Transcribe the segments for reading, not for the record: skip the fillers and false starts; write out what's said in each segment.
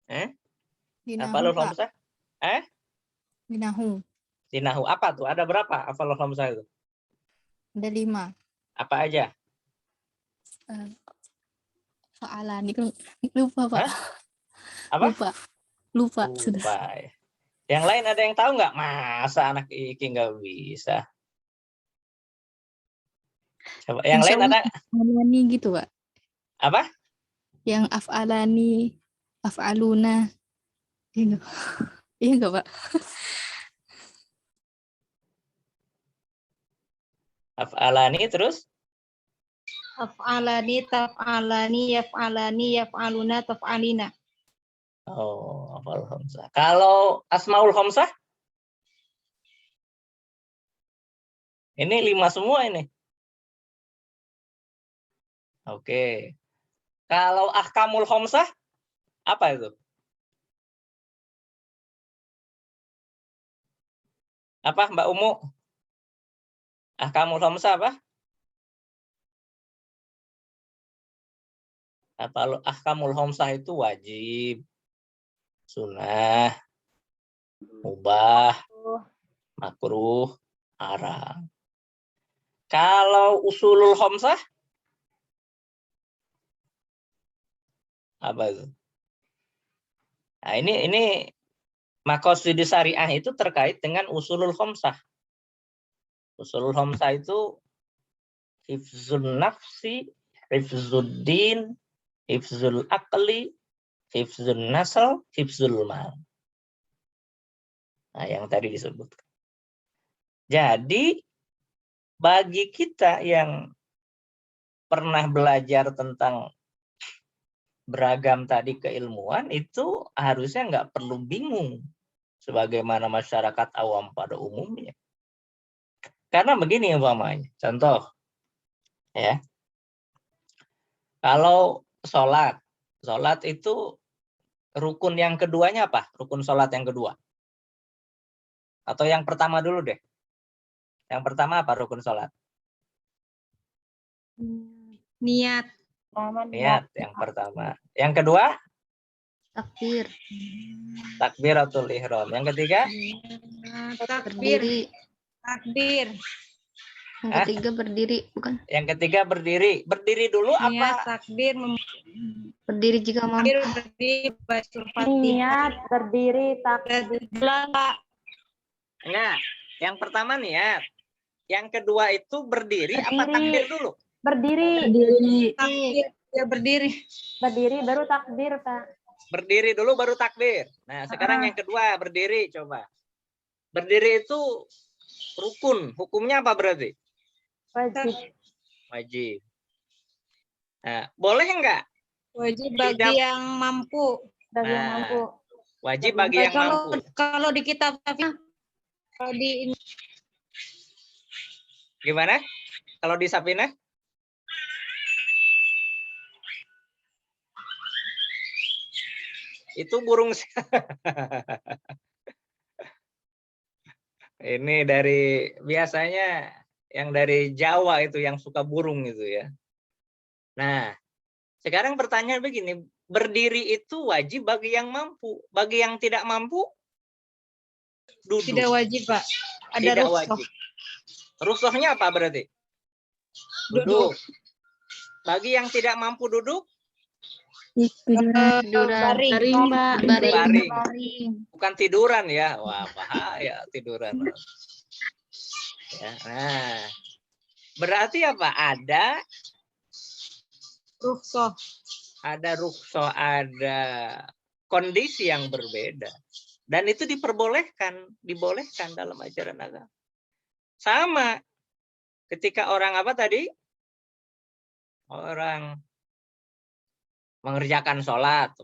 Afalul Pak. khamsah? Binahu. Dinahu apa tuh? Ada berapa afalul khamsah itu? Ada 5. Apa aja? Fa'alani kan lupa, Pak. Hah? Apa? Lupa sudah. Lupa. Yang lain ada yang tahu nggak? Masa anak Iki nggak bisa? Coba yang lain ada? Af'alani gitu, Pak. Apa? Yang af'alani, af'aluna. Iya enggak, Pak? Af'alani terus? Af'alani, taf'alani, yaf'alani, yaf'aluna, taf'alina. Oh, afalul khamsah. Kalau asmaul khamsah? Ini 5 semua ini. Oke. Kalau ahkamul khamsah apa itu? Apa Mbak Umu? Ahkamul khamsah apa? Kalau ahkamul khamsah itu wajib, sunnah, mubah, makruh, haram. Kalau usulul khamsah apa itu? Nah, ini maqasid syariah itu terkait dengan usulul khamsah. Usulul khamsah itu hifzun nafsi, hifzuddin, hifzul aqli, hifzun nasl, hifzul mal. Nah, yang tadi disebutkan. Jadi bagi kita yang pernah belajar tentang beragam tadi keilmuan, itu harusnya nggak perlu bingung sebagaimana masyarakat awam pada umumnya. Karena begini umpamanya, contoh ya. Kalau sholat itu rukun yang keduanya apa? Rukun sholat yang kedua. Atau yang pertama dulu deh. Yang pertama apa rukun sholat? Niat. Niat yang pertama. Yang kedua? Takbir. Takbiratul ihram. Yang ketiga? Takbir. Takbir. Yang ketiga berdiri, bukan? Yang ketiga berdiri. Berdiri dulu Niat, apa? takbir, Berdiri jika mampu. berdiri, baca Fatihah. Niat, berdiri, takbir. Enggak. Yang pertama niat. Yang kedua itu berdiri apa takbir dulu? Berdiri. Takbir, ya berdiri. Berdiri baru takbir, Pak. Berdiri dulu baru takbir. Nah, sekarang yang kedua berdiri coba. Berdiri itu rukun. Hukumnya apa berarti? Wajib. Wajib. Nah, boleh enggak? Wajib bagi yang mampu. Bagi yang mampu. Wajib bagi yang mampu. Kalau di kitab kalau di Gimana? Kalau di Safinah? Itu burung. Ini dari biasanya yang dari Jawa itu yang suka burung itu ya. Nah, sekarang pertanyaan begini, berdiri itu wajib bagi yang mampu, bagi yang tidak mampu duduk. Tidak wajib, Pak. Ada tidak rukhsah. wajib. Rukhsahnya apa berarti? Duduk. Bagi yang tidak mampu duduk? Baring, Pak. Baring. Bukan tiduran ya. Wah, bahaya tiduran. Ya, nah, berarti apa? Ada Rukhsah. Ada rukhsah, ada kondisi yang berbeda. Dan itu dibolehkan dalam ajaran agama. Sama ketika orang apa tadi? Orang mengerjakan sholat.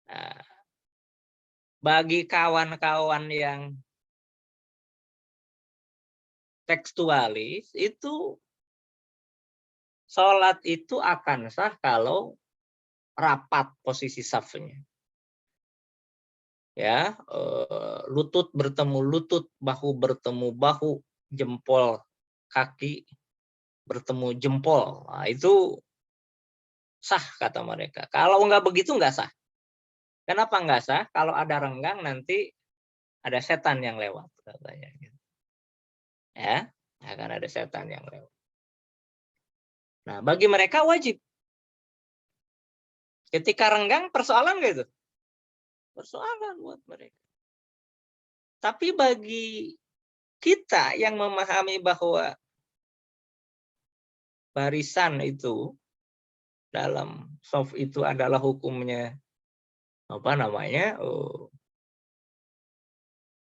Nah, bagi kawan-kawan yang tekstualis, itu sholat itu akan sah kalau rapat posisi safnya. Ya, lutut bertemu lutut, bahu bertemu bahu, jempol kaki bertemu jempol. Nah, itu sah kata mereka. Kalau nggak begitu nggak sah. Kenapa nggak sah? Kalau ada renggang nanti ada setan yang lewat katanya. Ya, akan ada setan yang lewat. Nah, bagi mereka wajib. Ketika renggang persoalan nggak itu? Persoalan buat mereka. Tapi bagi kita yang memahami bahwa barisan itu dalam shaf itu adalah hukumnya apa namanya?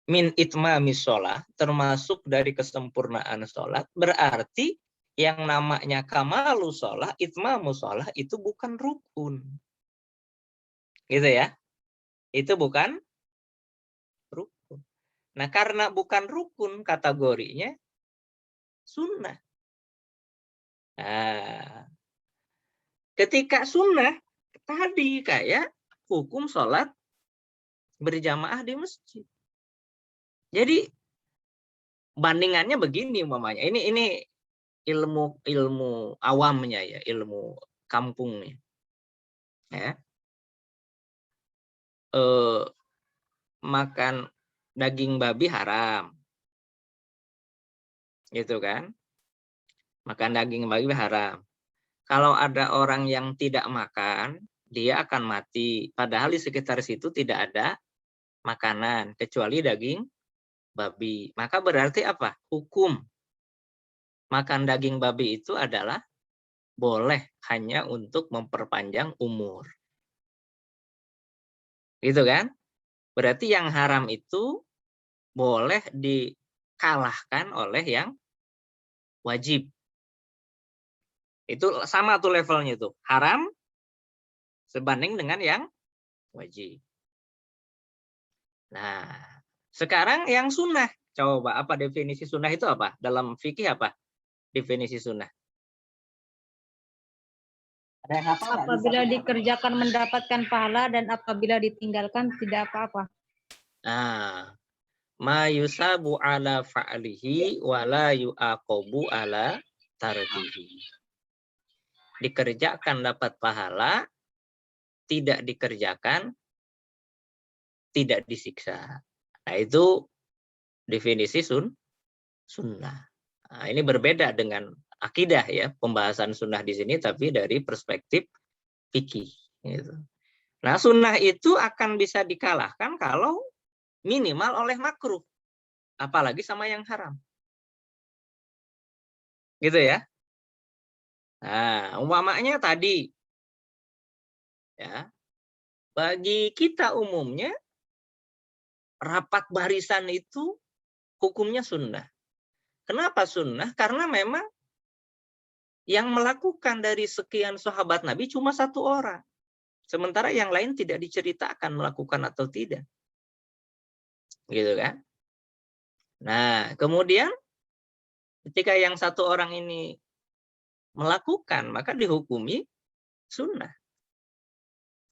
Min itmamis sholat, termasuk dari kesempurnaan sholat, berarti yang namanya kamalu sholat, itmamu sholat itu bukan rukun. Gitu ya. Itu bukan rukun. Nah, karena bukan rukun kategorinya sunnah. Nah, ketika sunnah tadi kayak hukum sholat berjamaah di masjid. Jadi bandingannya begini umpamanya. Ini ilmu awamnya ya, ilmu kampungnya. Ya. Makan daging babi haram. Gitu kan? Makan daging babi haram. Kalau ada orang yang tidak makan, dia akan mati. Padahal di sekitar situ tidak ada makanan kecuali daging babi. Maka berarti apa? Hukum makan daging babi itu adalah boleh hanya untuk memperpanjang umur. Gitu kan? Berarti yang haram itu boleh dikalahkan oleh yang wajib. Itu sama tuh levelnya tuh. Haram sebanding dengan yang wajib. Nah, sekarang yang sunnah. Coba apa definisi sunnah itu apa? Dalam fikih apa definisi sunnah? Ada yang hafal nggak? Apabila dikerjakan mendapatkan pahala dan apabila ditinggalkan tidak apa-apa. Nah, ma yusabu ala fa'lihi wa la yu'aqabu ala tarkihi. Dikerjakan dapat pahala, tidak dikerjakan tidak disiksa. Nah, itu definisi sunnah. Nah, ini berbeda dengan akidah ya, pembahasan sunnah di sini tapi dari perspektif fikih. Gitu. Nah, sunnah itu akan bisa dikalahkan kalau minimal oleh makruh, apalagi sama yang haram. Gitu ya. Nah, umpamanya tadi ya, bagi kita umumnya rapat barisan itu hukumnya sunnah. Kenapa sunnah? Karena memang yang melakukan dari sekian sahabat Nabi cuma satu orang. Sementara yang lain tidak diceritakan melakukan atau tidak. Gitu kan? Nah, kemudian ketika yang satu orang ini melakukan, maka dihukumi sunnah.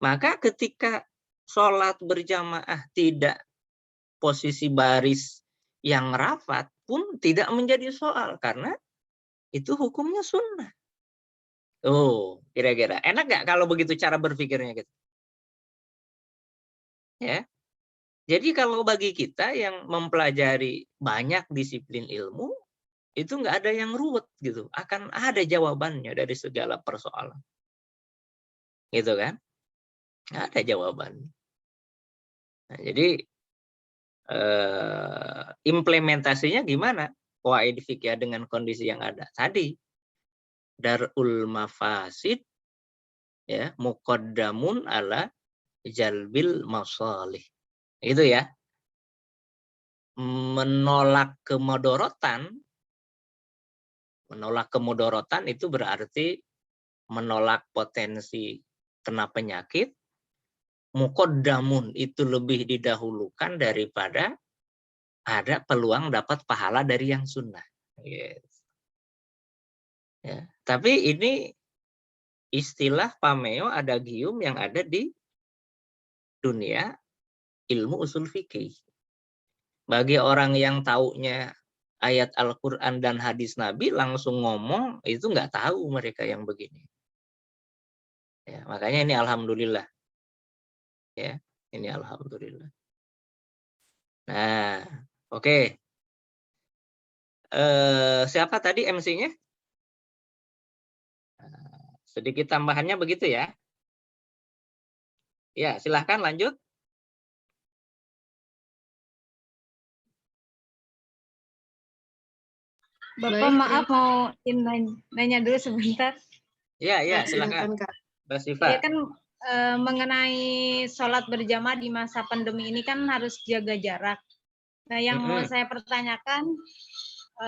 Maka ketika sholat berjamaah tidak posisi baris yang rapat pun tidak menjadi soal karena itu hukumnya sunnah. Oh, kira-kira enak nggak kalau begitu cara berpikirnya gitu? Ya. Jadi kalau bagi kita yang mempelajari banyak disiplin ilmu, itu nggak ada yang ruwet gitu. Akan ada jawabannya dari segala persoalan. Gitu kan? Nggak ada jawabannya. Nah, jadi implementasinya gimana? Qawaid fikih dengan kondisi yang ada tadi. Darul mafasid ya muqaddamun ala jalbil masalih. Itu ya. Menolak kemudorotan itu berarti menolak potensi kena penyakit. Muqaddamun itu lebih didahulukan daripada ada peluang dapat pahala dari yang sunnah. Yes. Ya. Tapi ini istilah pameo adagium yang ada di dunia ilmu usul fikih. Bagi orang yang taunya ayat Al-Quran dan hadis Nabi langsung ngomong, itu nggak tahu mereka yang begini. Ya, makanya ini alhamdulillah. Ya, Ini alhamdulillah. Nah, oke. Siapa tadi MC-nya? Sedikit tambahannya begitu ya. Ya, silahkan lanjut. Bapak Baik, maaf mau nanya dulu sebentar. Ya, Ya, silakan. Kak. Mbak Siva. Ya kan mengenai sholat berjamaah di masa pandemi ini kan harus jaga jarak. Nah, yang mau saya pertanyakan,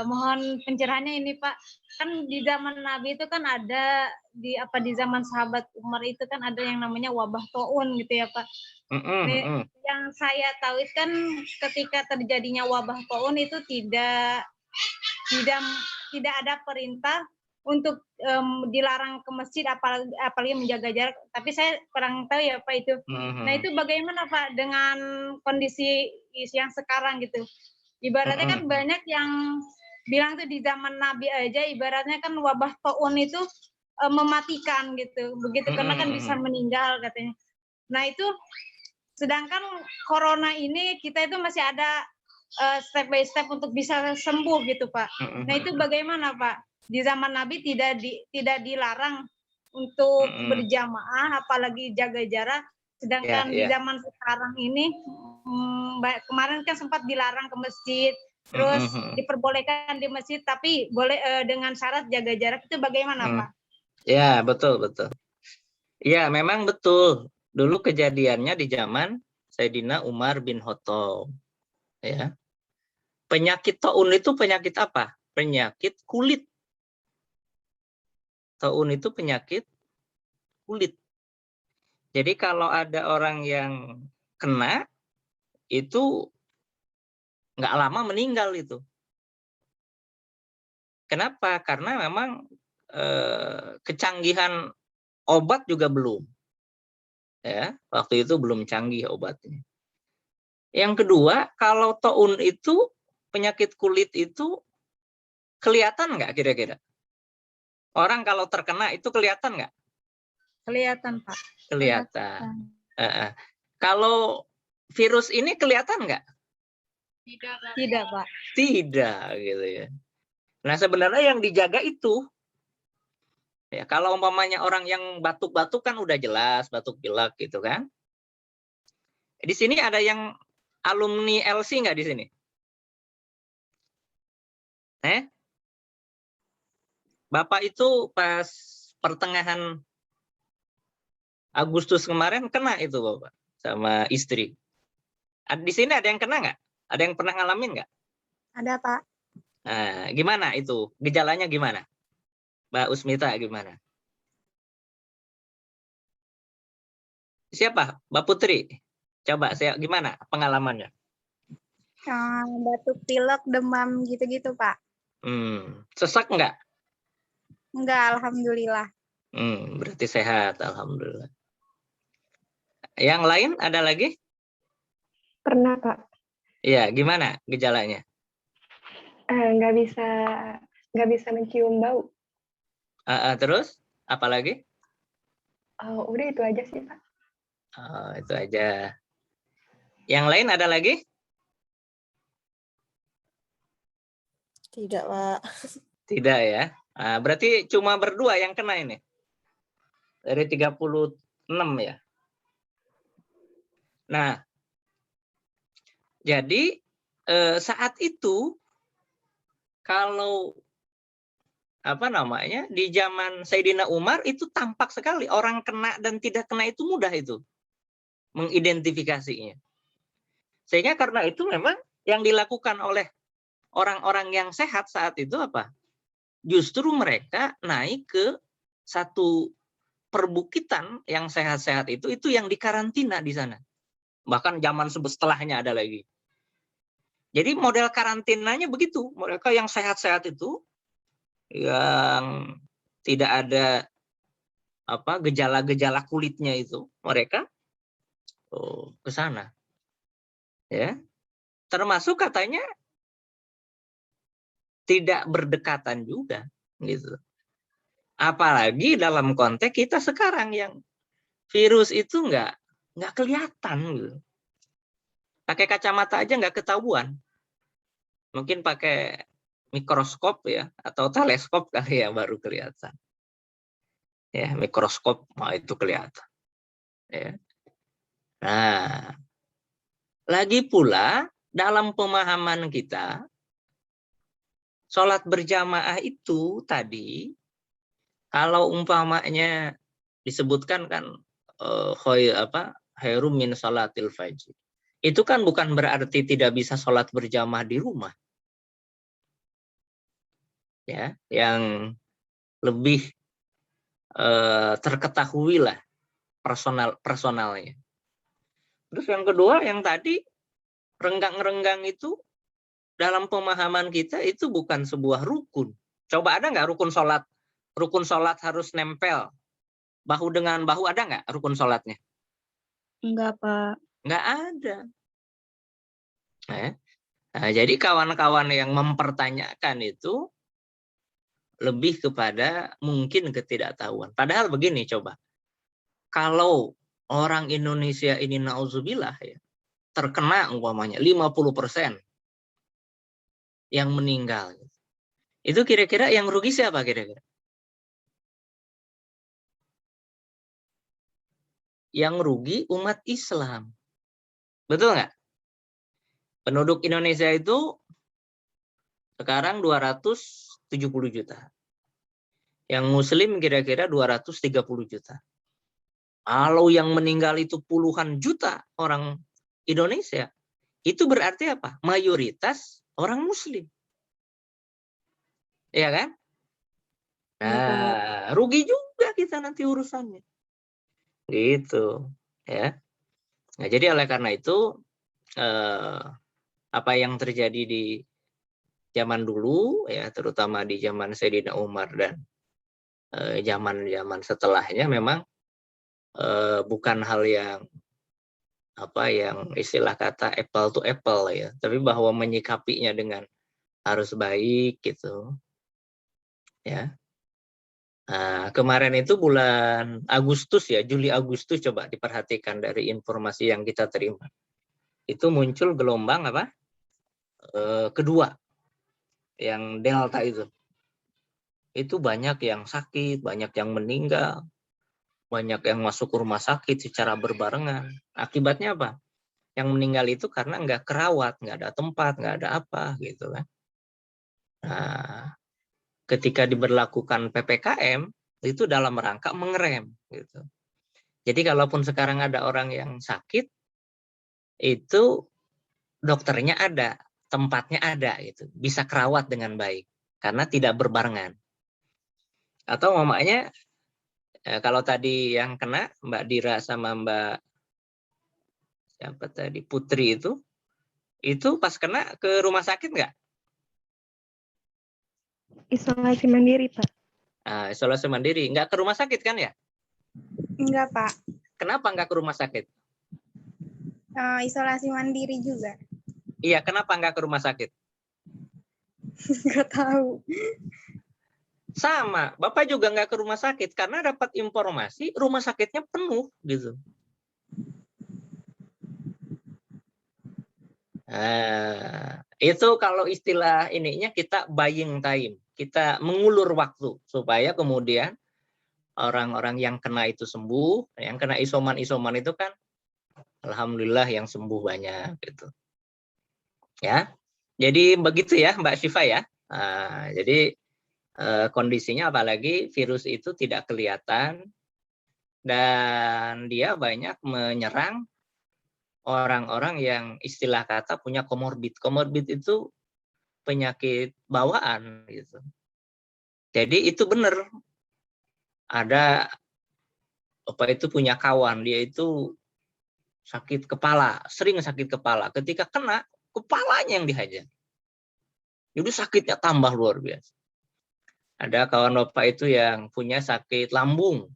mohon pencerahannya ini Pak. Kan di zaman Nabi itu kan ada di zaman sahabat Umar itu kan ada yang namanya wabah taun gitu ya Pak. Nih, yang saya tahu itu kan ketika terjadinya wabah taun itu tidak ada perintah untuk dilarang ke masjid apalagi menjaga jarak. Tapi saya kurang tahu ya Pak itu. Nah itu bagaimana Pak dengan kondisi yang sekarang gitu? Ibaratnya kan banyak yang bilang tuh di zaman Nabi aja ibaratnya kan wabah taun itu mematikan gitu. Begitu karena kan bisa meninggal katanya. Nah itu sedangkan corona ini kita itu masih ada step by step untuk bisa sembuh gitu Pak. Nah itu bagaimana Pak? Di zaman Nabi tidak dilarang untuk berjamaah, apalagi jaga jarak. Sedangkan di zaman sekarang ini kemarin kan sempat dilarang ke masjid, terus diperbolehkan di masjid, tapi boleh dengan syarat jaga jarak. Itu bagaimana Pak? Ya betul. Ya memang betul. Dulu kejadiannya di zaman Sayyidina Umar bin Khattab. Ya. Penyakit taun itu penyakit apa? Penyakit kulit. Taun itu penyakit kulit. Jadi kalau ada orang yang kena, itu nggak lama meninggal itu. Kenapa? Karena memang kecanggihan obat juga belum. Ya, waktu itu belum canggih obatnya. Yang kedua, kalau taun itu, penyakit kulit itu kelihatan nggak kira-kira? Orang kalau terkena itu kelihatan nggak? Kelihatan Pak. Kelihatan. Kalau virus ini kelihatan nggak? Tidak Pak. Tidak gitu ya. Nah sebenarnya yang dijaga itu, ya kalau umpamanya orang yang batuk-batuk kan udah jelas batuk pilek gitu kan. Di sini ada yang alumni LC nggak di sini? Bapak itu pas pertengahan Agustus kemarin kena itu Bapak sama istri. Di sini ada yang kena nggak? Ada yang pernah ngalamin nggak? Ada Pak. Nah, gimana itu? Gejalanya gimana? Mbak Usmita gimana? Siapa? Mbak Putri. Coba gimana pengalamannya? Batuk pilek, demam gitu-gitu Pak. Sesak nggak? Enggak, alhamdulillah. Berarti sehat, alhamdulillah. Yang lain ada lagi? Pernah, Pak. Iya, gimana gejalanya? Nggak bisa mencium bau. Terus apa lagi? Udah itu aja sih, Pak. Itu aja. Yang lain ada lagi? Tidak, Pak. Tidak ya. Berarti cuma berdua yang kena ini. Dari 36 ya. Nah, jadi saat itu kalau di zaman Sayyidina Umar itu tampak sekali orang kena dan tidak kena itu mudah itu mengidentifikasinya. Sehingga karena itu memang yang dilakukan oleh orang-orang yang sehat saat itu apa? Justru mereka naik ke satu perbukitan yang sehat-sehat itu yang dikarantina di sana. Bahkan zaman setelahnya ada lagi. Jadi model karantinanya begitu. Mereka yang sehat-sehat itu, yang tidak ada gejala-gejala kulitnya itu, mereka ke sana. Ya. Termasuk katanya tidak berdekatan juga gitu. Apalagi dalam konteks kita sekarang yang virus itu nggak nggak kelihatan gitu. Pakai kacamata aja nggak ketahuan. Mungkin pakai mikroskop ya atau teleskop kali ya baru kelihatan. Ya, mikroskop itu kelihatan. Ya. Nah, lagi pula dalam pemahaman kita, sholat berjamaah itu tadi, kalau umpamanya disebutkan kan khairum min sholatil fajr. Itu kan bukan berarti tidak bisa sholat berjamaah di rumah. Ya, yang lebih terketahui lah personalnya. Terus yang kedua, yang tadi renggang-renggang itu dalam pemahaman kita itu bukan sebuah rukun. Coba ada nggak rukun sholat? Rukun sholat harus nempel bahu dengan bahu, ada nggak rukun sholatnya? Enggak, Pak. Nggak ada. Nah, jadi kawan-kawan yang mempertanyakan itu lebih kepada mungkin ketidaktahuan. Padahal begini coba, kalau orang Indonesia ini nauzubillah ya, terkena umpamanya 50% yang meninggal, itu kira-kira yang rugi siapa kira-kira? Yang rugi umat Islam. Betul nggak? Penduduk Indonesia itu sekarang 270 juta. Yang Muslim kira-kira 230 juta. Kalau yang meninggal itu puluhan juta orang Indonesia, itu berarti apa? Mayoritas orang Muslim. Iya kan? Nah, rugi juga kita nanti urusannya. Gitu. Ya. Nah, jadi oleh karena itu, apa yang terjadi di zaman dulu, ya terutama di zaman Sayyidina Umar dan zaman-zaman setelahnya memang bukan hal yang yang istilah kata apple to apple ya, tapi bahwa menyikapinya dengan harus baik gitu ya. Nah, kemarin itu bulan Agustus ya, Juli Agustus, coba diperhatikan dari informasi yang kita terima, itu muncul gelombang kedua yang Delta itu banyak yang sakit, banyak yang meninggal, banyak yang masuk rumah sakit secara berbarengan. Akibatnya apa? Yang meninggal itu karena nggak kerawat, nggak ada tempat, nggak ada apa gitu kan. Nah, ketika diberlakukan PPKM itu dalam rangka mengerem gitu. Jadi kalaupun sekarang ada orang yang sakit, itu dokternya ada, tempatnya ada gitu, bisa kerawat dengan baik karena tidak berbarengan. Atau mamanya kalau tadi yang kena Mbak Dira sama Mbak siapa tadi Putri itu pas kena ke rumah sakit nggak? Isolasi mandiri, Pak. Nah, isolasi mandiri, nggak ke rumah sakit kan ya? Enggak, Pak. Kenapa nggak ke rumah sakit? Isolasi mandiri juga. Iya, kenapa nggak ke rumah sakit? Enggak tahu. Sama, Bapak juga nggak ke rumah sakit karena dapat informasi rumah sakitnya penuh gitu. Nah, itu kalau istilah ininya kita buying time, kita mengulur waktu supaya kemudian orang-orang yang kena itu sembuh, yang kena isoman itu kan, alhamdulillah yang sembuh banyak gitu. Ya, jadi begitu ya Mbak Syifa ya. Nah, jadi kondisinya apalagi virus itu tidak kelihatan dan dia banyak menyerang orang-orang yang istilah kata punya komorbid. Komorbid itu penyakit bawaan gitu. Jadi itu benar. Ada punya kawan, dia itu sakit kepala, sering sakit kepala. Ketika kena, kepalanya yang dihajar. Jadi sakitnya tambah luar biasa. Ada kawan Bapak itu yang punya sakit lambung.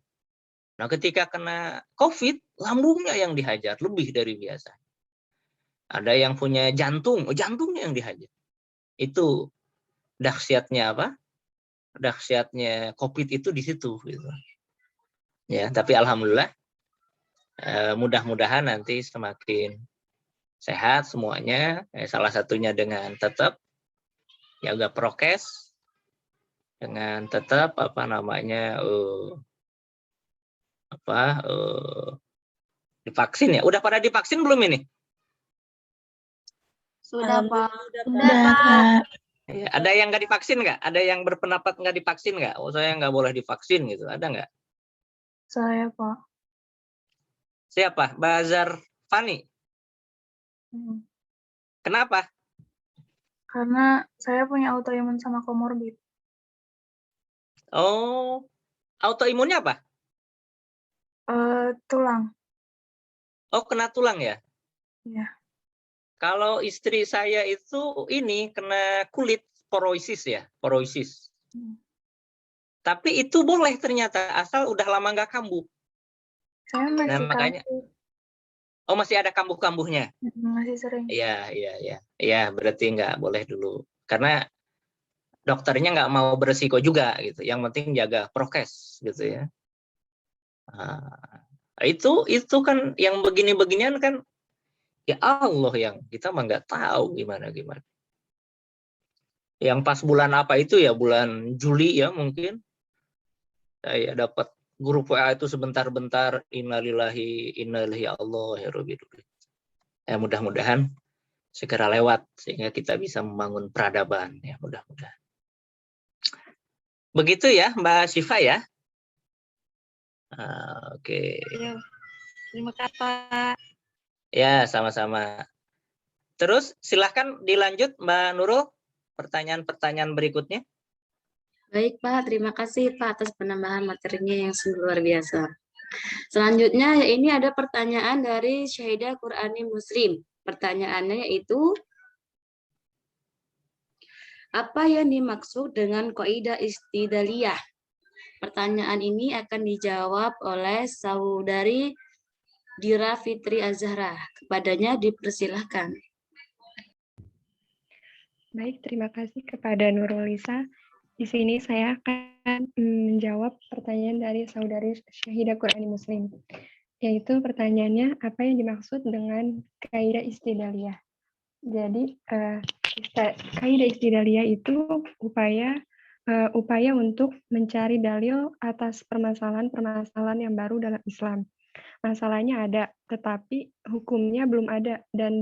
Nah, ketika kena COVID, lambungnya yang dihajar lebih dari biasa. Ada yang punya jantung, jantungnya yang dihajar. Itu dahsyatnya dahsyatnya COVID itu di situ gitu. Ya, tapi alhamdulillah Mudah-mudahan nanti semakin sehat semuanya. Salah satunya dengan tetap jaga prokes, dengan tetap divaksin ya. Udah pada divaksin belum ini? Sudah, Pak. Udah, Pak. Ya, ada yang nggak divaksin nggak? Ada yang berpendapat nggak divaksin nggak? Oh, saya nggak boleh divaksin gitu. Ada nggak? Saya, Pak. Siapa? Bazar Fani. Kenapa? Karena saya punya autoimun sama komorbid. Oh, autoimunnya apa? Tulang. Oh, kena tulang ya? Iya. Kalau istri saya itu ini kena kulit porosis ya, porosis. Tapi itu boleh ternyata asal udah lama nggak kambuh. Saya masih makanya, oh masih ada kambuh-kambuhnya. masih sering. Iya, berarti nggak boleh dulu. Karena dokternya nggak mau beresiko juga gitu. Yang penting jaga prokes gitu ya. Nah, itu kan yang begini-beginian kan ya Allah yang kita mah nggak tahu gimana. Yang pas bulan apa itu ya, bulan Juli ya mungkin saya dapat grup WA itu sebentar-bentar innalillahi Allah ya Rabbi. Ya mudah-mudahan segera lewat sehingga kita bisa membangun peradaban ya, mudah-mudahan. Begitu ya Mbak Syifa ya. Oke. Iya. Terima kasih, Pak. Ya, sama-sama. Terus silahkan dilanjut Mbak Nurul, pertanyaan-pertanyaan berikutnya. Baik Pak, terima kasih Pak atas penambahan materinya yang sungguh luar biasa. Selanjutnya ini ada pertanyaan dari Syahidah Qur'ani Muslim. Pertanyaannya yaitu, apa yang dimaksud dengan kaidah istidlaliyah? Pertanyaan ini akan dijawab oleh saudari Dira Fitri Azhara. Kepadanya dipersilahkan. Baik, terima kasih kepada Nurulisa. Di sini saya akan menjawab pertanyaan dari saudari Syahidah Qur'ani Muslim. Yaitu pertanyaannya, apa yang dimaksud dengan kaidah istidlaliyah? Jadi, kaidah istidlaliyah itu upaya untuk mencari dalil atas permasalahan-permasalahan yang baru dalam Islam. Masalahnya ada, tetapi hukumnya belum ada, dan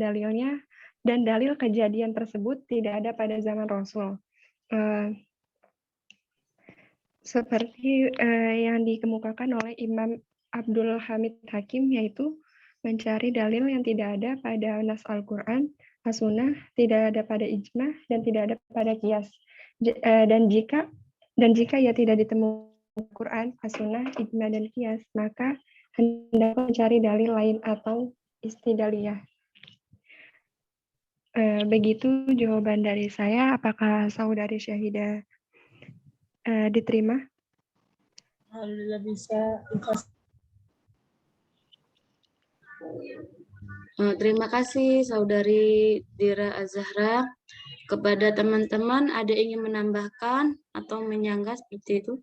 dalil kejadian tersebut tidak ada pada zaman Rasul. Seperti yang dikemukakan oleh Imam Abdul Hamid Hakim, yaitu mencari dalil yang tidak ada pada nas Al-Quran, as-sunnah, tidak ada pada ijma, dan tidak ada pada qiyas. Dan jika ia tidak ditemukan Quran, as-sunnah, ijma, dan qiyas, maka hendak mencari dalil lain atau istidlaliyah. Begitu jawaban dari saya. Apakah saudari Syahidah diterima? Alhamdulillah bisa. Terima kasih saudari Dira Azhara. Kepada teman-teman ada ingin menambahkan atau menyanggah seperti itu?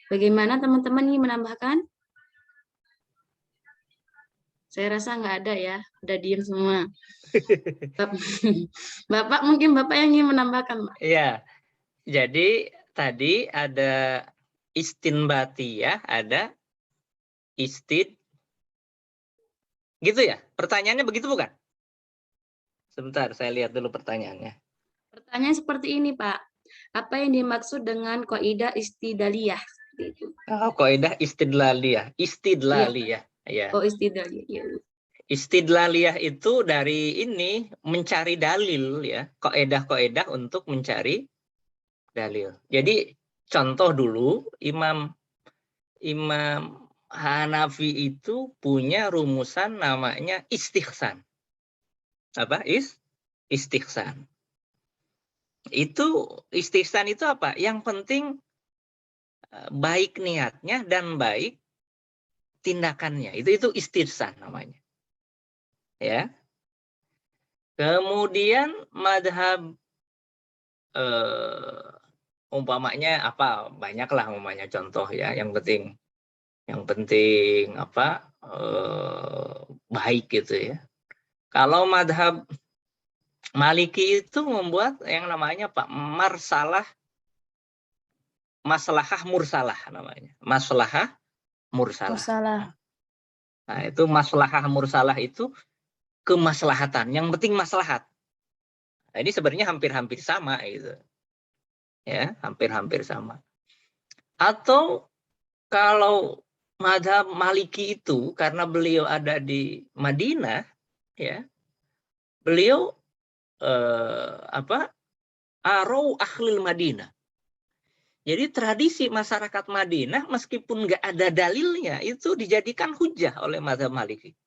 Bagaimana teman-teman ingin menambahkan? Saya rasa nggak ada ya, udah diem semua. Bapak mungkin Bapak yang ingin menambahkan. Iya, jadi tadi ada istinbati ya, ada istid. Gitu ya? Pertanyaannya begitu bukan? Sebentar, saya lihat dulu pertanyaannya. Pertanyaan seperti ini, Pak. Apa yang dimaksud dengan kaidah istidlaliyah? Oh, kaidah istidlaliyah. Istidlaliyah. Ya. Oh, istidlaliyah. Istidlaliyah itu dari ini mencari dalil ya. Kaidah-kaidah untuk mencari dalil. Jadi contoh dulu Imam Hanafi itu punya rumusan namanya istihsan. Apa? Istihsan. Istihsan itu apa? Yang penting baik niatnya dan baik tindakannya. Itu istihsan namanya. Ya. Kemudian madhab umpamanya apa, banyaklah umpamanya contoh ya, yang penting apa, baik gitu ya. Kalau madhab Maliki itu membuat yang namanya maslahah mursalah namanya. Maslahah mursalah. Salah. Nah, itu maslahah mursalah itu kemaslahatan. Yang penting maslahat. Nah, ini sebenarnya hampir-hampir sama gitu. Ya, hampir-hampir sama. Atau kalau madhab Maliki itu karena beliau ada di Madinah, ya, beliau arau akhlil Madinah. Jadi tradisi masyarakat Madinah meskipun nggak ada dalilnya itu dijadikan hujah oleh mazhab Maliki.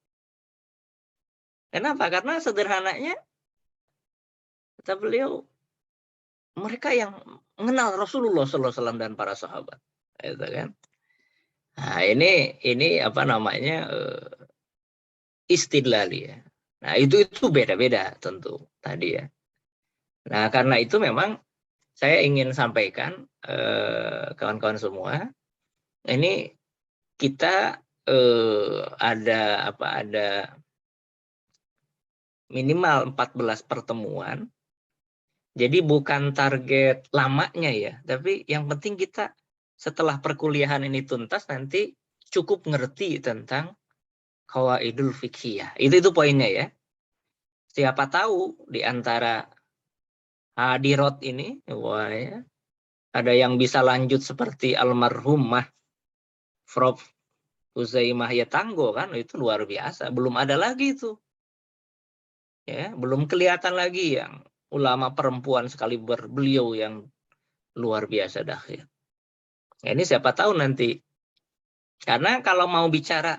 Kenapa? Karena sederhananya kata beliau mereka yang mengenal Rasulullah SAW dan para sahabat, gitu kan? Nah, ini apa namanya istidlal ya. Nah, itu beda-beda tentu tadi ya. Nah, karena itu memang saya ingin sampaikan kawan-kawan semua, ini kita ada minimal 14 pertemuan. Jadi bukan target lamanya ya, tapi yang penting kita setelah perkuliahan ini tuntas nanti cukup ngerti tentang qawaidul fiqhiyah. Itu poinnya ya. Siapa tahu di antara hadirat ini, wah ya, ada yang bisa lanjut seperti almarhumah Prof. Uzaimah Yatanggo kan, itu luar biasa. Belum ada lagi itu. Ya, belum kelihatan lagi yang ulama perempuan sekali beliau yang luar biasa dahsyat. Ini siapa tahu nanti. Karena kalau mau bicara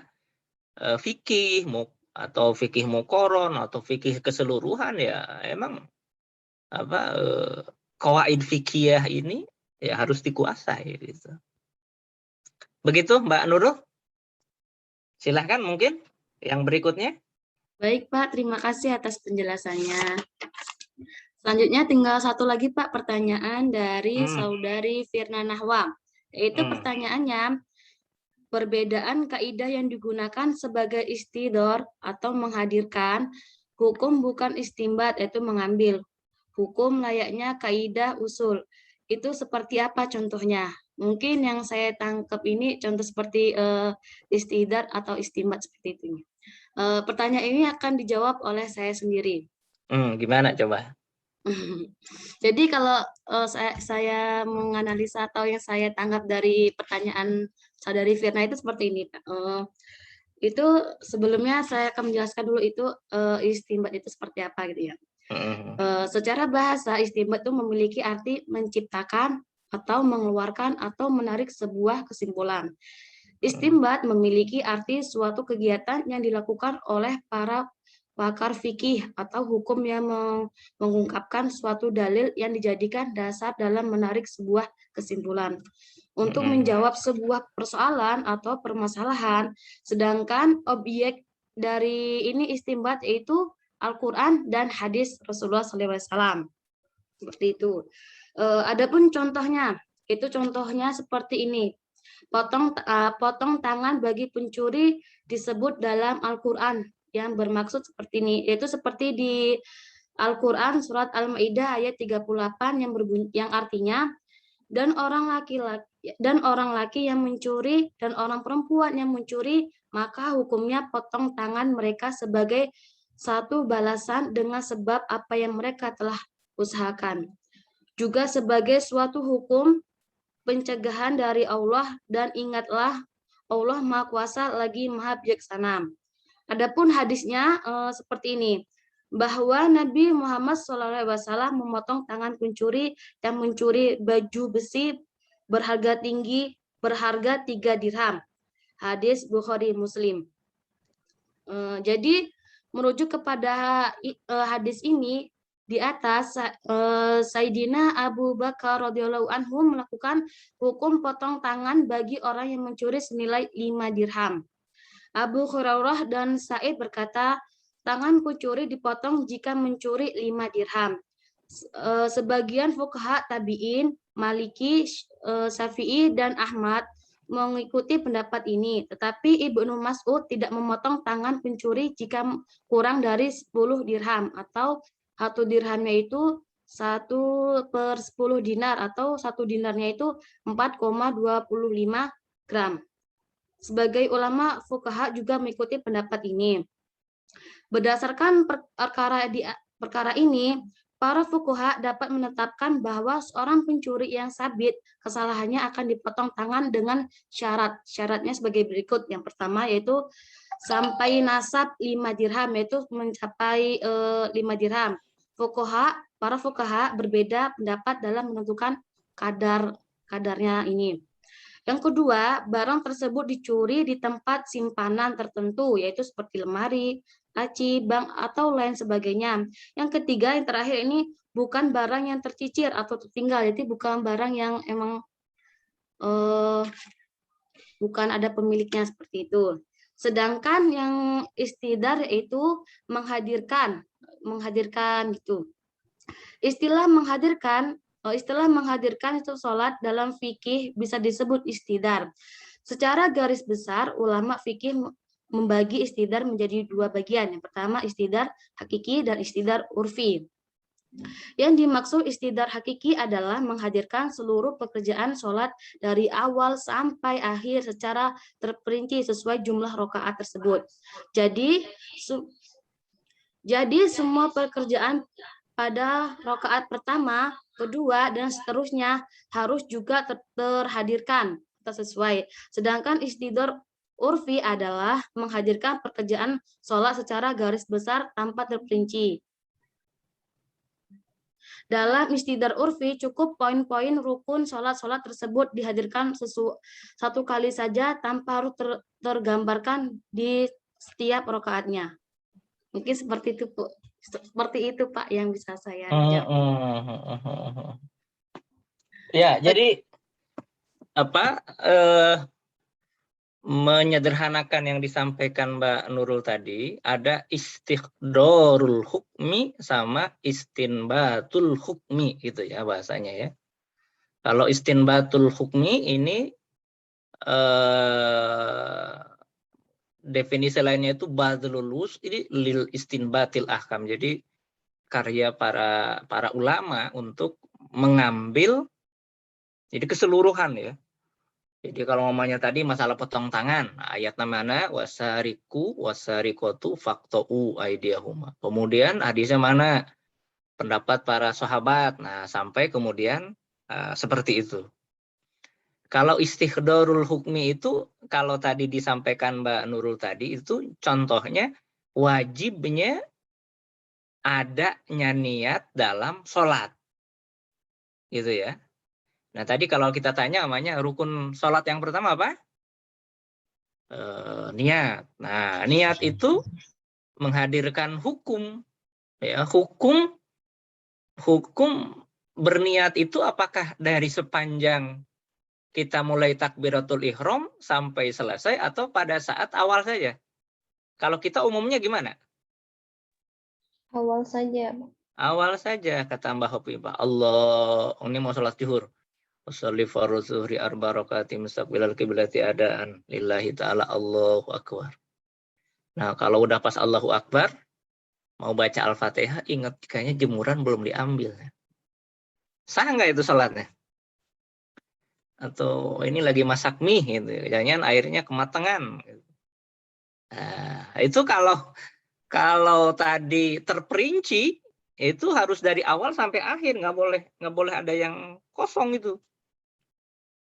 fikih atau fikih muqaron atau fikih keseluruhan ya emang qawaid fikih ini ya harus dikuasai gitu. Begitu Mbak Nurul? Silahkan mungkin yang berikutnya. Baik Pak, terima kasih atas penjelasannya. Selanjutnya tinggal satu lagi Pak, pertanyaan dari saudari Firna Nahwa. Yaitu pertanyaannya, perbedaan kaidah yang digunakan sebagai istidor atau menghadirkan hukum bukan istimbat, yaitu mengambil hukum layaknya kaidah usul. Itu seperti apa contohnya? Mungkin yang saya tangkap ini contoh seperti istidar atau istimbat seperti itu. Pertanyaan ini akan dijawab oleh saya sendiri. Gimana coba? Jadi kalau saya menganalisa atau yang saya tangkap dari pertanyaan saudari Firna itu seperti ini, Pak. Itu sebelumnya saya akan menjelaskan dulu itu istimbat itu seperti apa gitu ya. Secara bahasa istimbat itu memiliki arti menciptakan atau mengeluarkan atau menarik sebuah kesimpulan. Istimbat memiliki arti suatu kegiatan yang dilakukan oleh para pakar fikih atau hukum yang mengungkapkan suatu dalil yang dijadikan dasar dalam menarik sebuah kesimpulan untuk menjawab sebuah persoalan atau permasalahan. Sedangkan objek dari ini istimbat yaitu Al-Quran dan hadis Rasulullah SAW. Seperti itu. Adapun contohnya, itu contohnya seperti ini. Potong tangan bagi pencuri disebut dalam Al-Quran yang bermaksud seperti ini, yaitu seperti di Al-Quran surat Al-Maidah ayat 38 yang artinya dan orang laki yang mencuri dan orang perempuan yang mencuri, maka hukumnya potong tangan mereka sebagai satu balasan dengan sebab apa yang mereka telah usahakan. Juga sebagai suatu hukum pencegahan dari Allah, dan ingatlah Allah Maha Kuasa lagi Maha Bijaksana. Adapun hadisnya seperti ini, bahwa Nabi Muhammad SAW memotong tangan pencuri yang mencuri baju besi berharga 3 dirham. Hadis Bukhari Muslim. Jadi merujuk kepada hadis ini, di atas Sayyidina Abu Bakar radhiyallahu anhu melakukan hukum potong tangan bagi orang yang mencuri senilai 5 dirham. Abu Hurairah dan Sa'id berkata, tangan pencuri dipotong jika mencuri 5 dirham. Sebagian fuqaha tabi'in Maliki, Syafi'i, dan Ahmad mengikuti pendapat ini. Tetapi Ibnu Mas'ud tidak memotong tangan pencuri jika kurang dari 10 dirham, atau 1 dirhamnya itu 1/10 dinar, atau 1 dinarnya itu 4,25 gram. Sebagai ulama fuqaha juga mengikuti pendapat ini. Berdasarkan perkara ini, para fuqaha dapat menetapkan bahwa seorang pencuri yang sabit kesalahannya akan dipotong tangan dengan syarat. Syaratnya sebagai berikut. Yang pertama yaitu sampai nasab 5 dirham, yaitu mencapai 5 dirham. Para fuqaha berbeda pendapat dalam menentukan kadarnya ini. Yang kedua, barang tersebut dicuri di tempat simpanan tertentu, yaitu seperti lemari, laci, bank, atau lain sebagainya. Yang ketiga, yang terakhir ini bukan barang yang tercicir atau tertinggal, jadi bukan barang yang emang bukan ada pemiliknya seperti itu. Sedangkan yang istidar yaitu menghadirkan gitu. Istilah menghadirkan itu sholat dalam fikih bisa disebut istidar. Secara garis besar, ulama fikih membagi istidar menjadi 2 bagian. Yang pertama istidar hakiki dan istidar urfi. Yang dimaksud istidar hakiki adalah menghadirkan seluruh pekerjaan sholat dari awal sampai akhir secara terperinci sesuai jumlah rakaat tersebut. Jadi semua pekerjaan pada rakaat pertama, kedua, dan seterusnya harus juga terhadirkan atau sesuai. Sedangkan istidar urfi adalah menghadirkan pekerjaan sholat secara garis besar tanpa terperinci. Dalam istidar urfi, cukup poin-poin rukun sholat-sholat tersebut dihadirkan satu kali saja tanpa harus tergambarkan di setiap rakaatnya. Mungkin seperti itu, Bu. Seperti itu, Pak, yang bisa saya jawab. Ya, jadi menyederhanakan yang disampaikan Mbak Nurul tadi, ada istiqdarul hukmi sama istinbatul hukmi gitu ya bahasanya ya. Kalau istinbatul hukmi ini definisi lainnya itu badlul ini lil istinbatil ahkam. Jadi karya para ulama untuk mengambil jadi keseluruhan ya. Jadi kalau ngomongnya tadi masalah potong tangan, ayat mana? Wasariku wasarikotu faktou aidiyahuma. Kemudian hadisnya mana? Pendapat para sahabat. Nah, sampai kemudian seperti itu. Kalau istiqdarul hukmi itu, kalau tadi disampaikan Mbak Nurul tadi, itu contohnya wajibnya adanya niat dalam sholat. Gitu ya. Nah tadi kalau kita tanya namanya rukun sholat yang pertama apa? Niat. Nah niat itu menghadirkan hukum. Ya, hukum berniat itu apakah dari sepanjang kita mulai takbiratul ihram sampai selesai atau pada saat awal saja? Kalau kita umumnya gimana? Awal saja. Awal saja kata Mbak Hopibah. Allah, ini mau sholat zuhur. Wassalli fardhu zuhri arba rakaati mustaqbilal qiblati adaan lillahi ta'ala Allahu akbar. Nah, kalau udah pas Allahu akbar mau baca Al-Fatihah, ingat kayaknya jemuran belum diambil. Sah nggak itu sholatnya? Atau ini lagi masak mie gitu. Jangan airnya kematangan. Nah, itu kalau tadi terperinci itu harus dari awal sampai akhir, nggak boleh ada yang kosong itu.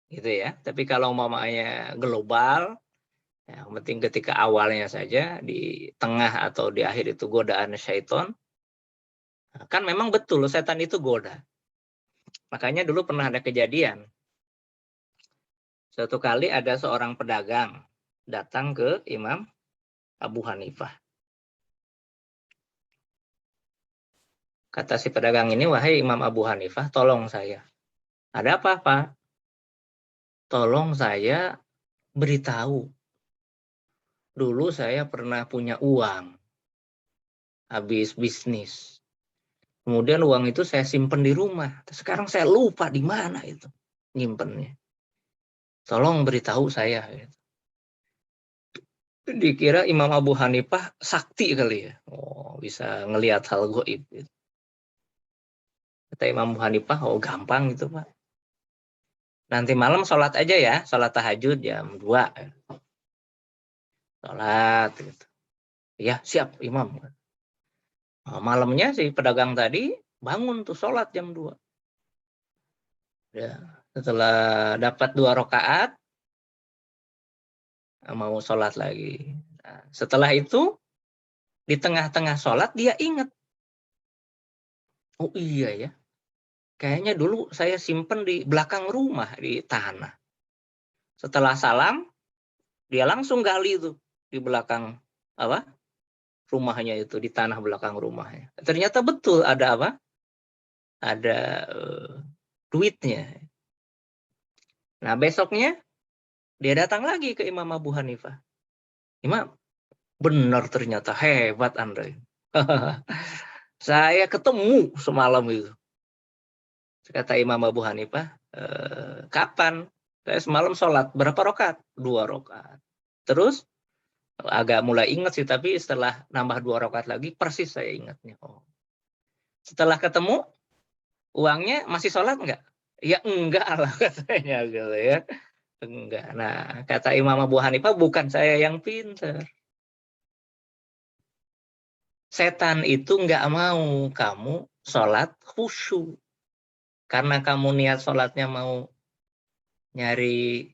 Gitu ya. Tapi kalau umpamanya global, yang penting ketika awalnya saja, di tengah atau di akhir itu godaan syaitan, kan memang betul setan itu goda. Makanya dulu pernah ada kejadian. Suatu kali ada seorang pedagang datang ke Imam Abu Hanifah. Kata si pedagang ini, wahai Imam Abu Hanifah, tolong saya. Ada apa, Pak? Tolong saya beritahu. Dulu saya pernah punya uang. Habis bisnis. Kemudian uang itu saya simpen di rumah. Sekarang saya lupa di mana itu nyimpennya. Tolong beritahu saya. Gitu. Dikira Imam Abu Hanifah sakti kali ya. Oh, bisa ngelihat hal goib. Gitu. Kata Imam Abu Hanifah, oh gampang gitu Pak. Nanti malam sholat aja ya, sholat tahajud jam 2. Sholat gitu. Ya siap Imam. Nah, malamnya si pedagang tadi bangun tuh sholat jam 2. Ya, setelah dapat 2 rakaat, mau sholat lagi. Nah, setelah itu, di tengah-tengah sholat dia ingat. Oh iya ya, kayaknya dulu saya simpen di belakang rumah, di tanah. Setelah salam, dia langsung gali itu di belakang apa rumahnya itu, di tanah belakang rumahnya. Ternyata betul ada apa? Ada duitnya. Nah besoknya dia datang lagi ke Imam Abu Hanifah. Imam, benar ternyata hebat Anda. Saya ketemu semalam itu. Kata Imam Abu Hanifah, kapan? Saya semalam sholat. Berapa rakaat? 2 rakaat. Terus agak mulai ingat sih, tapi setelah nambah 2 rakaat lagi, persis saya ingatnya. Oh. Setelah ketemu, uangnya masih sholat nggak? Ya enggak lah katanya gitu ya. Enggak. Nah, kata Imam Abu Hanifah, bukan saya yang pintar. Setan itu nggak mau kamu sholat khusyuk. Karena kamu niat sholatnya mau nyari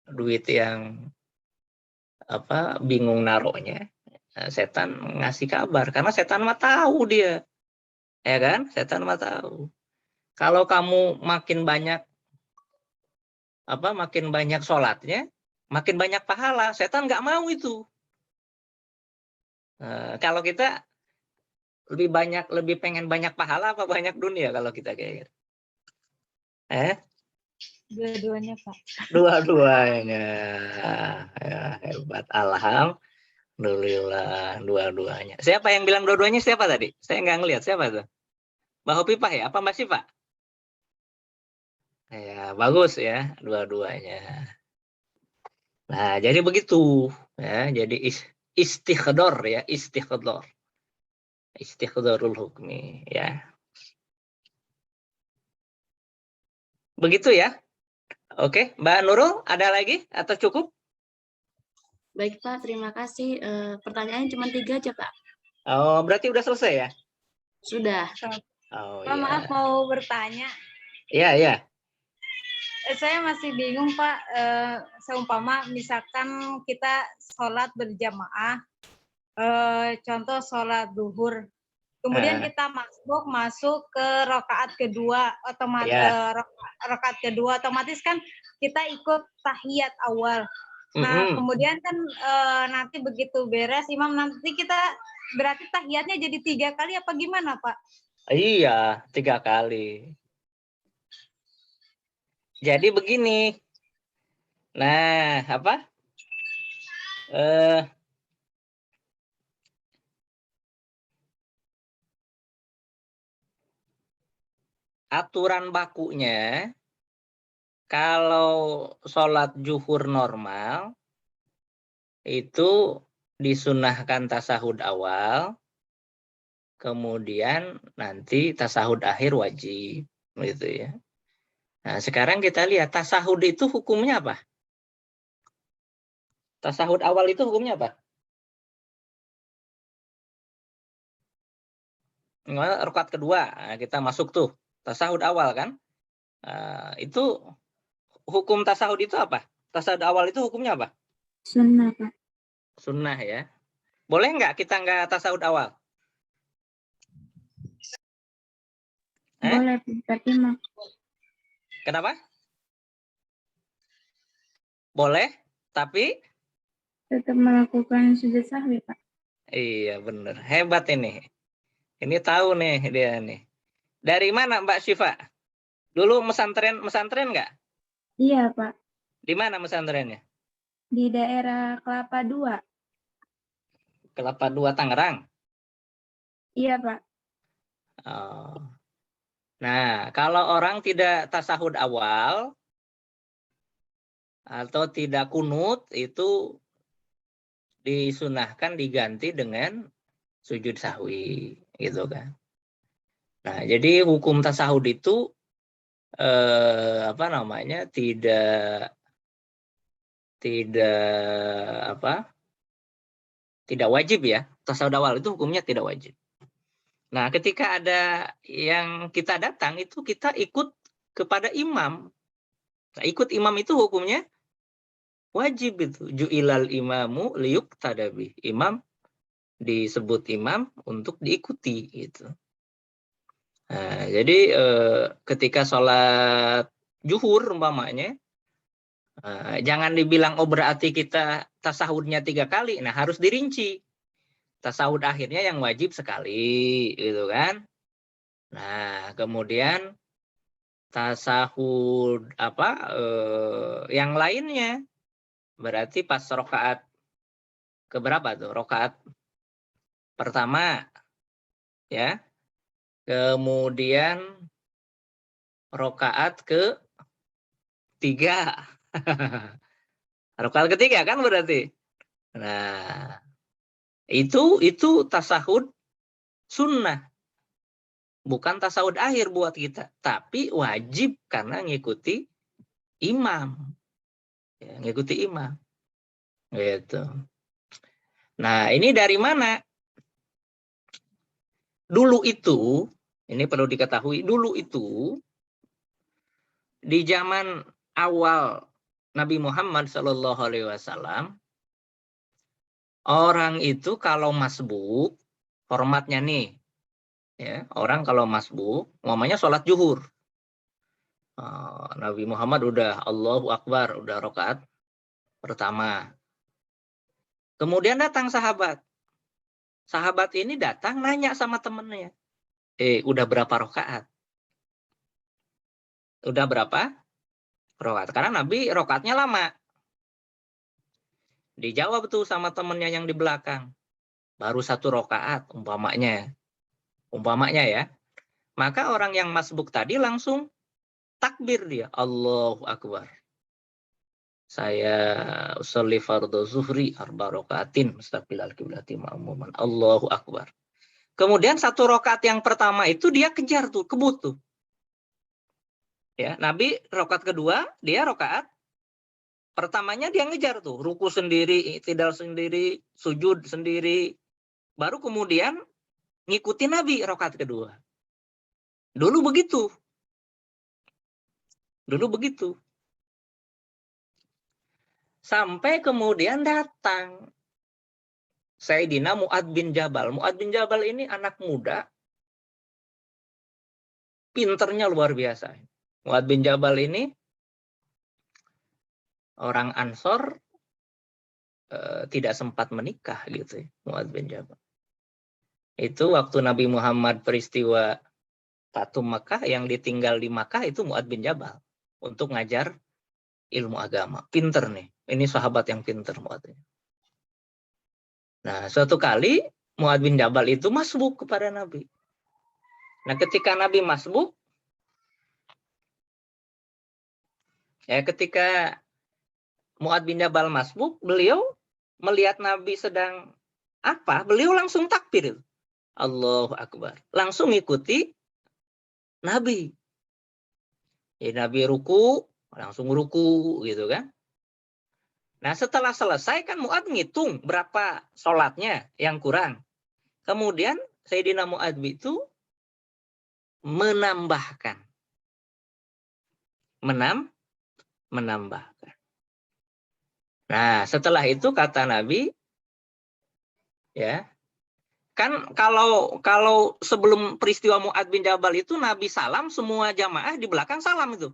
duit yang apa bingung naruhnya. Setan ngasih kabar. Karena setan mah tahu dia. Ya kan? Setan mah tahu. Kalau kamu makin banyak sholatnya, makin banyak pahala. Setan nggak mau itu. Kalau kita lebih pengen banyak pahala apa banyak dunia kalau kita kayak gitu? Dua-duanya, Pak. Dua-duanya. Ya, hebat. Alhamdulillah, dua-duanya. Siapa yang bilang dua-duanya siapa tadi? Saya nggak ngelihat. Siapa tuh? Mbak Hopipah ya? Apa Mbak Syifa? Ya, bagus ya, dua-duanya. Nah, jadi begitu. Ya, jadi istighdor ya, istighdor. Istighdorul hukmi ya. Begitu ya. Oke, Mbak Nurul, ada lagi atau cukup? Baik Pak, terima kasih. Pertanyaannya cuma 3 aja Pak. Oh, berarti udah selesai ya? Sudah. Oh, Pak, ya. maaf mau bertanya. Iya, iya. Saya masih bingung Pak, seumpama misalkan kita sholat berjamaah, contoh sholat duhur, kemudian kita masuk ke rakaat kedua, rakaat kedua otomatis kan kita ikut tahiyat awal. Nah kemudian kan nanti begitu beres imam, nanti kita berarti tahiyatnya jadi 3 kali apa gimana Pak? Iya, 3 kali. Jadi begini. Nah, apa? Aturan bakunya, kalau sholat zuhur normal, itu disunahkan tasahud awal, kemudian nanti tasahud akhir wajib. Gitu ya. Nah, sekarang kita lihat tasahud itu hukumnya apa? Tasahud awal itu hukumnya apa? Rakaat kedua, nah, kita masuk tuh tasahud awal kan? Itu hukum tasahud itu apa? Tasahud awal itu hukumnya apa? Sunnah, Pak. Sunnah ya. Boleh nggak kita nggak tasahud awal? Boleh, tapi Kenapa? Boleh, tapi tetap melakukan sujud sahwi, Pak. iya bener. Hebat ini. Ini tahu nih dia nih. Dari mana Mbak Syifa? Dulu mesantren nggak? Iya, Pak. Di mana mesantrennya? Di daerah Kelapa II. Kelapa II Tangerang. Iya, Pak. Oh. Nah, kalau orang tidak tasahud awal atau tidak kunut, itu disunahkan diganti dengan sujud sahwi, gitu kan. Nah, jadi hukum tasahud itu tidak wajib ya. Tasawuf awal itu hukumnya tidak wajib. Nah, ketika ada yang kita datang itu kita ikut kepada imam. Nah, ikut imam itu hukumnya wajib itu. Ju'ilal imamu liyuqtadabi. Imam disebut imam untuk diikuti gitu. Nah, jadi ketika sholat zuhur umpamanya, jangan dibilang oh berarti kita tasahudnya 3 kali. Nah, harus dirinci. Tasawuf akhirnya yang wajib sekali, gitu kan. Nah, kemudian tasawuf yang lainnya berarti pas rokaat keberapa tuh? Rokaat pertama, ya. Kemudian rokaat ketiga. Rokaat ketiga kan berarti. Nah, itu tasahud sunnah. Bukan tasawuf akhir buat kita, tapi wajib karena ngikuti imam. Ya, ngikuti imam. Gitu. Nah, ini dari mana? Dulu itu, ini perlu diketahui, dulu itu di zaman awal Nabi Muhammad SAW, orang itu kalau masbuk, formatnya nih, ya, orang kalau masbuk, umpamanya sholat zuhur. Nabi Muhammad udah Allahu Akbar, udah rokaat pertama. Kemudian datang sahabat. Sahabat ini datang nanya sama temennya. Udah berapa rokaat? Udah berapa rokaat? Karena Nabi rokaatnya lama. Dijawab tuh sama temennya yang di belakang. Baru 1 rokaat umpamanya. Umpamanya ya. Maka orang yang masbuk tadi langsung takbir dia. Allahu Akbar. Saya usolli fardhu zuhri 4 rakaatin mustaqbilal qiblati ma'muman. Allahu Akbar. Kemudian 1 rakaat yang pertama itu dia kejar tuh, kebut tuh. Ya, Nabi rakaat kedua, dia rakaat pertamanya dia ngejar tuh, ruku sendiri, i'tidal sendiri, sujud sendiri. Baru kemudian ngikuti Nabi rakaat kedua. Dulu begitu. Sampai kemudian datang Sayyidina Mu'adz bin Jabal. Mu'adz bin Jabal ini anak muda, pinternya luar biasa. Mu'adz bin Jabal ini orang Ansor, tidak sempat menikah gitu ya, Mu'adz bin Jabal. Itu waktu Nabi Muhammad peristiwa Fatum Makkah, yang ditinggal di Makkah itu Mu'adz bin Jabal untuk ngajar ilmu agama. Pinter nih. Ini sahabat yang pinter Mu'adz. Nah, suatu kali Mu'adz bin Jabal itu masbuk kepada Nabi. Nah, ketika Nabi masbuk, ketika Mu'adz bin Jabal masbuk, beliau melihat Nabi sedang apa? Beliau langsung takbir. Allahu Akbar. Langsung ikuti Nabi. Nabi ruku, langsung ruku gitu kan. Nah, setelah selesai kan Mu'adz ngitung berapa sholatnya yang kurang. Kemudian Sayyidina Mu'adz itu menambahkan. Menambahkan. Nah, setelah itu kata Nabi, ya, kan kalau sebelum peristiwa Mu'adz bin Jabal itu Nabi salam, semua jamaah di belakang salam itu.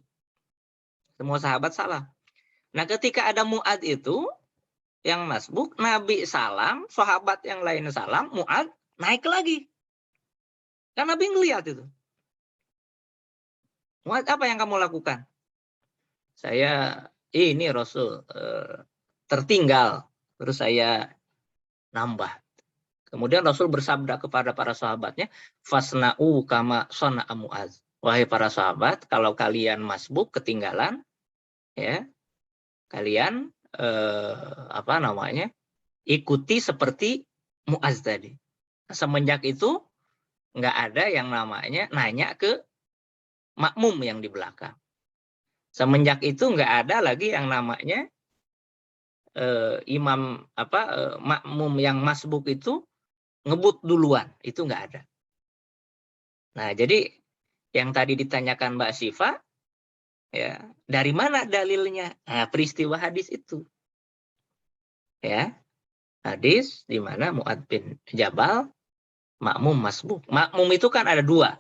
Semua sahabat salam. Nah, ketika ada Mu'adz itu yang masbuk, Nabi salam, sahabat yang lain salam, Mu'adz naik lagi. Kan Nabi ngelihat itu. Mu'adz, apa yang kamu lakukan? Saya ini Rasul tertinggal, terus saya nambah. Kemudian Rasul bersabda kepada para sahabatnya, fasna'u kama sana'a Mu'adz. Wahai para sahabat, kalau kalian masbuk ketinggalan, ya, kalian ikuti seperti Mu'adz tadi. Semenjak itu nggak ada yang namanya nanya ke makmum yang di belakang. Semenjak itu nggak ada lagi yang namanya makmum yang masbuk itu ngebut duluan, itu nggak ada. Nah, jadi yang tadi ditanyakan Mbak Syifa, ya, dari mana dalilnya? Nah, peristiwa hadis itu. Ya. Hadis di mana Mu'adz bin Jabal makmum masbuk. Makmum itu kan ada dua.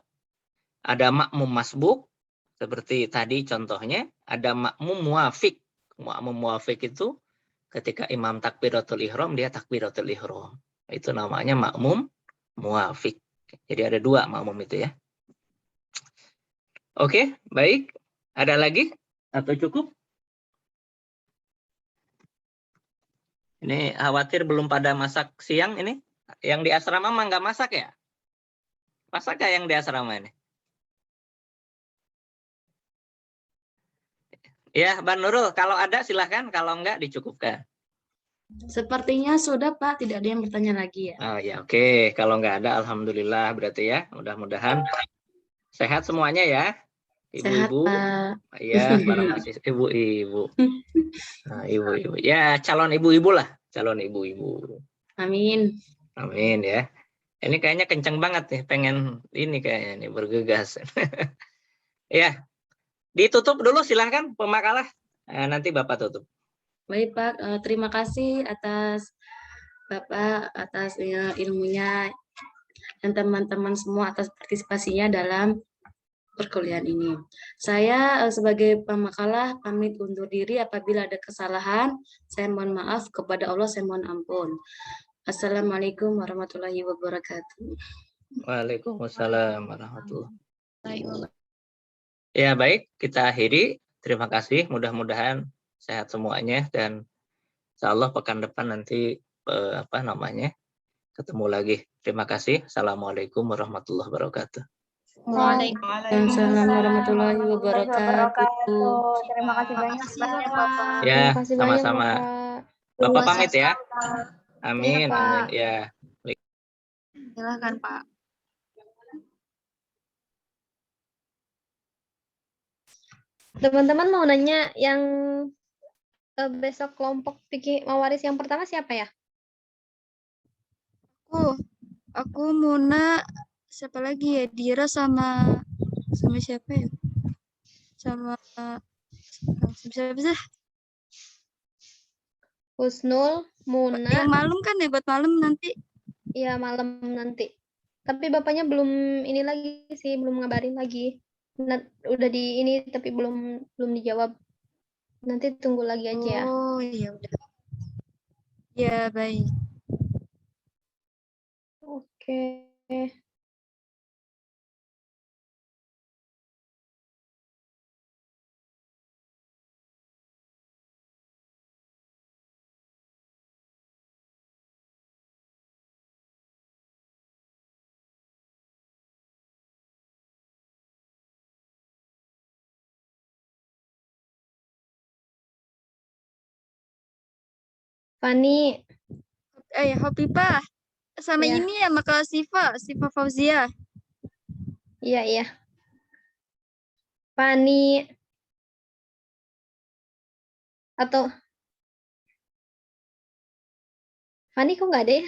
Ada makmum masbuk, seperti tadi contohnya, ada makmum muafik. Makmum muafik itu ketika imam takbiratul ihram, dia takbiratul ihram. Itu namanya makmum muafik. Jadi ada dua makmum itu ya. Oke, baik. Ada lagi? Atau cukup? Ini khawatir belum pada masak siang ini. Yang di asrama mah nggak masak ya? Masak nggak yang di asrama ini? Ya, Ban Nurul, kalau ada silahkan, kalau enggak dicukupkan. Sepertinya sudah Pak, tidak ada yang bertanya lagi ya. Oh ya, oke. Kalau nggak ada, alhamdulillah berarti ya. Mudah-mudahan sehat semuanya ya, Sehat ibu-ibu. Pak. Ya, para mahasiswa, ibu-ibu. Nah, ibu-ibu. Ya, calon ibu-ibu lah, calon ibu-ibu. Amin. Amin ya. Ini kayaknya kenceng banget nih, pengen ini kayaknya nih bergegas. Ya, ditutup dulu silahkan pemakalah. Nanti Bapak tutup. Baik Pak, terima kasih atas Bapak, atas ilmunya, dan teman-teman semua atas partisipasinya dalam perkuliahan ini. Saya sebagai pemakalah pamit undur diri. Apabila ada kesalahan, saya mohon maaf, kepada Allah saya mohon ampun. Assalamualaikum warahmatullahi wabarakatuh. Waalaikumsalam warahmatullahi wabarakatuh. Ya baik, kita akhiri. Terima kasih. Mudah-mudahan sehat semuanya dan insya Allah pekan depan nanti ketemu lagi. Terima kasih. Assalamualaikum warahmatullahi wabarakatuh. Waalaikumsalam warahmatullahi wabarakatuh. Terima kasih banyak, Pak. Ya, Terima kasih banyak, sama-sama. Bapak. Bapak pamit ya. Amin, Iya, Pak. amin. Ya. Silakan, Pak. Teman-teman mau nanya yang besok kelompok fikih mawaris yang pertama siapa ya? Aku Muna, siapa lagi ya? Dira sama siapa ya? Sama siapa sih? Husnul, Muna. Yang malam kan ya, buat malam nanti. Iya, malam nanti. Tapi bapaknya belum ini lagi sih, belum ngabarin lagi. Udah di ini tapi belum dijawab. Nanti tunggu lagi aja ya. Oh, iya udah. Ya, baik. Oke. Fani. Hopipah. Sama Ya. ini ya, maka Sifa Fauzia. Iya. Fani. Atau Fani kok nggak ada ya?